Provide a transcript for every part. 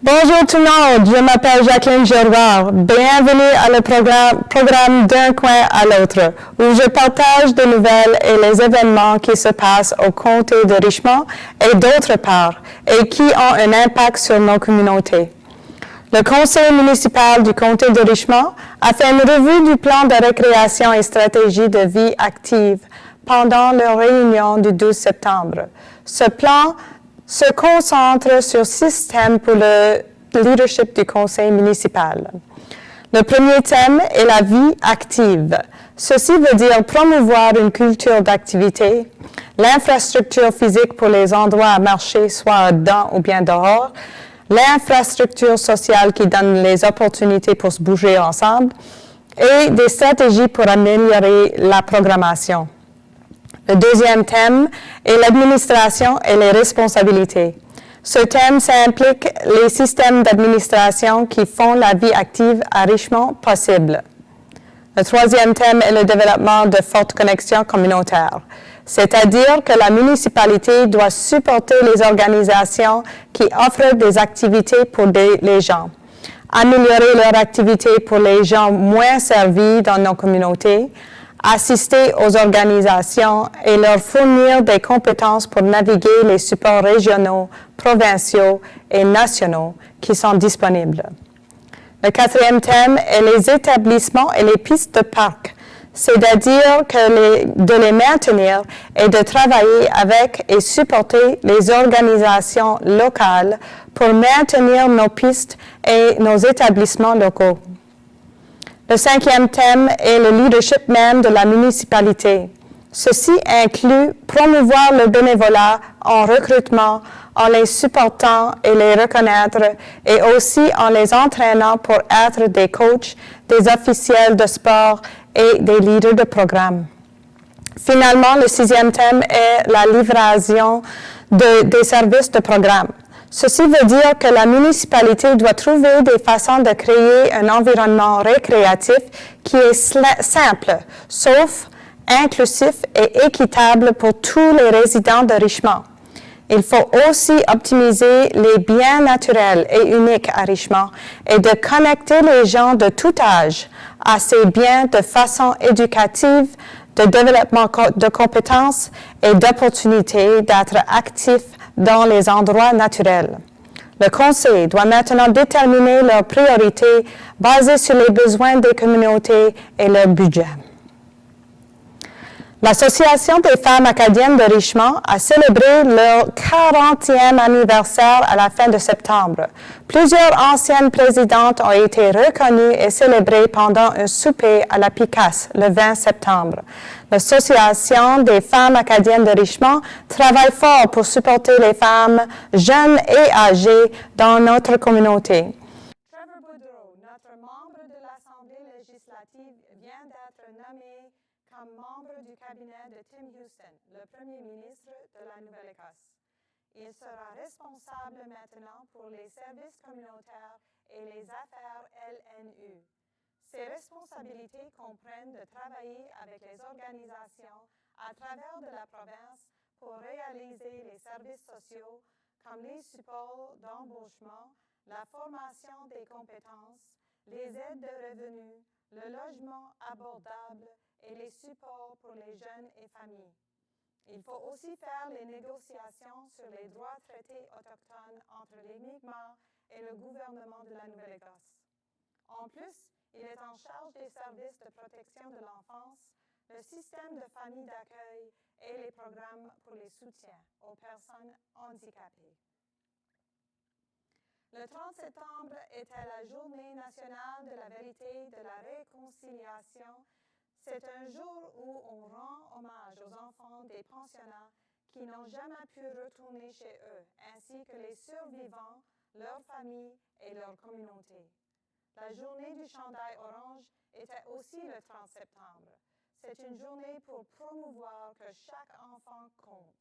Bonjour tout le monde, je m'appelle Jacqueline Giroir. Bienvenue à le programme D'un coin à l'autre, où je partage des nouvelles et les événements qui se passent au comté de Richmond et d'autre part, et qui ont un impact sur nos communautés. Le conseil municipal du comté de Richmond a fait une revue du plan de récréation et stratégie de vie active pendant leur réunion du 12 septembre. Ce plan se concentre sur 6 thèmes pour le leadership du conseil municipal. Le premier thème est la vie active. Ceci veut dire promouvoir une culture d'activité, l'infrastructure physique pour les endroits à marcher, soit dedans ou bien dehors, l'infrastructure sociale qui donne les opportunités pour se bouger ensemble et des stratégies pour améliorer la programmation. Le deuxième thème est l'administration et les responsabilités. Ce thème implique les systèmes d'administration qui font la vie active à Richmond possible. Le troisième thème est le développement de fortes connexions communautaires, c'est-à-dire que la municipalité doit supporter les organisations qui offrent des activités pour les gens, améliorer leurs activités pour les gens moins servis dans nos communautés, assister aux organisations et leur fournir des compétences pour naviguer les supports régionaux, provinciaux et nationaux qui sont disponibles. Le quatrième thème est les établissements et les pistes de parc, c'est-à-dire de les maintenir et de travailler avec et supporter les organisations locales pour maintenir nos pistes et nos établissements locaux. Le cinquième thème est le leadership même de la municipalité. Ceci inclut promouvoir le bénévolat en recrutement, en les supportant et les reconnaître, et aussi en les entraînant pour être des coachs, des officiels de sport et des leaders de programme. Finalement, le sixième thème est la livraison des services de programme. Ceci veut dire que la municipalité doit trouver des façons de créer un environnement récréatif qui est simple, sauf inclusif et équitable pour tous les résidents de Richmond. Il faut aussi optimiser les biens naturels et uniques à Richmond et de connecter les gens de tout âge à ces biens de façon éducative, de développement de compétences et d'opportunités d'être actifs dans les endroits naturels. Le Conseil doit maintenant déterminer leurs priorités basées sur les besoins des communautés et leur budget. L'Association des femmes acadiennes de Richmond a célébré leur 40e anniversaire à la fin de septembre. Plusieurs anciennes présidentes ont été reconnues et célébrées pendant un souper à la Picasse le 20 septembre. L'Association des femmes acadiennes de Richmond travaille fort pour supporter les femmes jeunes et âgées dans notre communauté. Trevor Boudreau, notre membre de l'Assemblée législative, vient d'être nommé comme membre du cabinet de Tim Houston, le premier ministre de la Nouvelle-Écosse. Il sera responsable maintenant pour les services communautaires et les affaires LNU. Ses responsabilités comprennent de travailler avec les organisations à travers de la province pour réaliser les services sociaux comme les supports d'embauchement, la formation des compétences, les aides de revenus, le logement abordable et les supports pour les jeunes et familles. Il faut aussi faire les négociations sur les droits traités autochtones entre les Mi'kmaq et le gouvernement de la Nouvelle-Écosse. En plus, il est en charge des services de protection de l'enfance, le système de famille d'accueil et les programmes pour les soutiens aux personnes handicapées. Le 30 septembre était la Journée nationale de la vérité et de la réconciliation. C'est un jour où on rend hommage aux enfants des pensionnats qui n'ont jamais pu retourner chez eux, ainsi que les survivants, leurs familles et leurs communautés. La journée du chandail orange était aussi le 30 septembre. C'est une journée pour promouvoir que chaque enfant compte.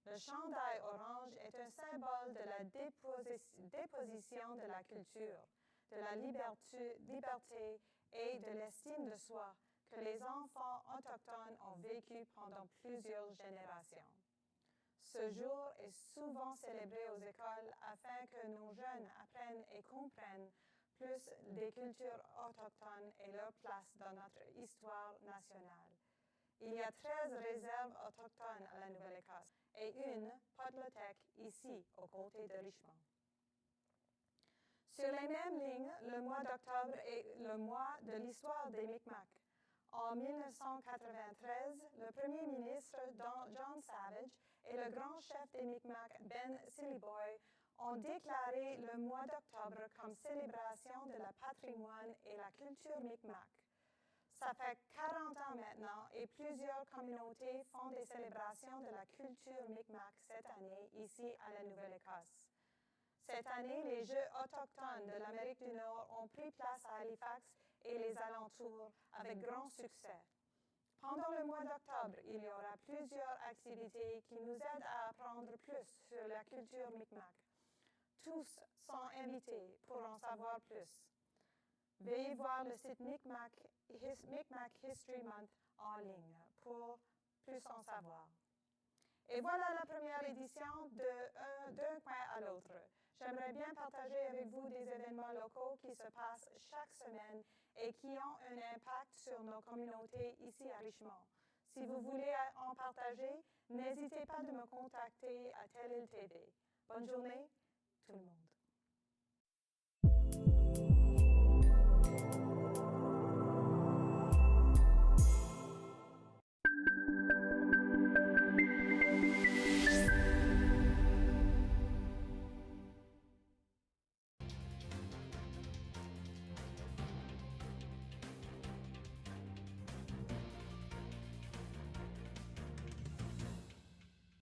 Le chandail orange est un symbole de la déposition de la culture, de la liberté et de l'estime de soi que les enfants autochtones ont vécu pendant plusieurs générations. Ce jour est souvent célébré aux écoles afin que nos jeunes apprennent et comprennent plus des cultures autochtones et leur place dans notre histoire nationale. Il y a 13 réserves autochtones à la Nouvelle-Écosse et une Potlatch ici, aux côtés de Richmond. Sur les mêmes lignes, le mois d'octobre est le mois de l'histoire des Micmacs. En 1993, le premier ministre John Savage et le grand chef des Micmacs Ben Siliboy ont déclaré le mois d'octobre comme célébration de la patrimoine et la culture Micmac. Ça fait 40 ans maintenant et plusieurs communautés font des célébrations de la culture Micmac cette année ici à la Nouvelle-Écosse. Cette année, les Jeux autochtones de l'Amérique du Nord ont pris place à Halifax et les alentours avec grand succès. Pendant le mois d'octobre, il y aura plusieurs activités qui nous aident à apprendre plus sur la culture Micmac. Tous sont invités pour en savoir plus. Veuillez voir le site Micmac History Month en ligne pour plus en savoir. Et voilà la première édition D'un coin à l'autre. J'aimerais bien partager avec vous des événements locaux qui se passent chaque semaine et qui ont un impact sur nos communautés ici à Richmond. Si vous voulez en partager, n'hésitez pas de me contacter à Telle-Île TV. Bonne journée, tout le monde.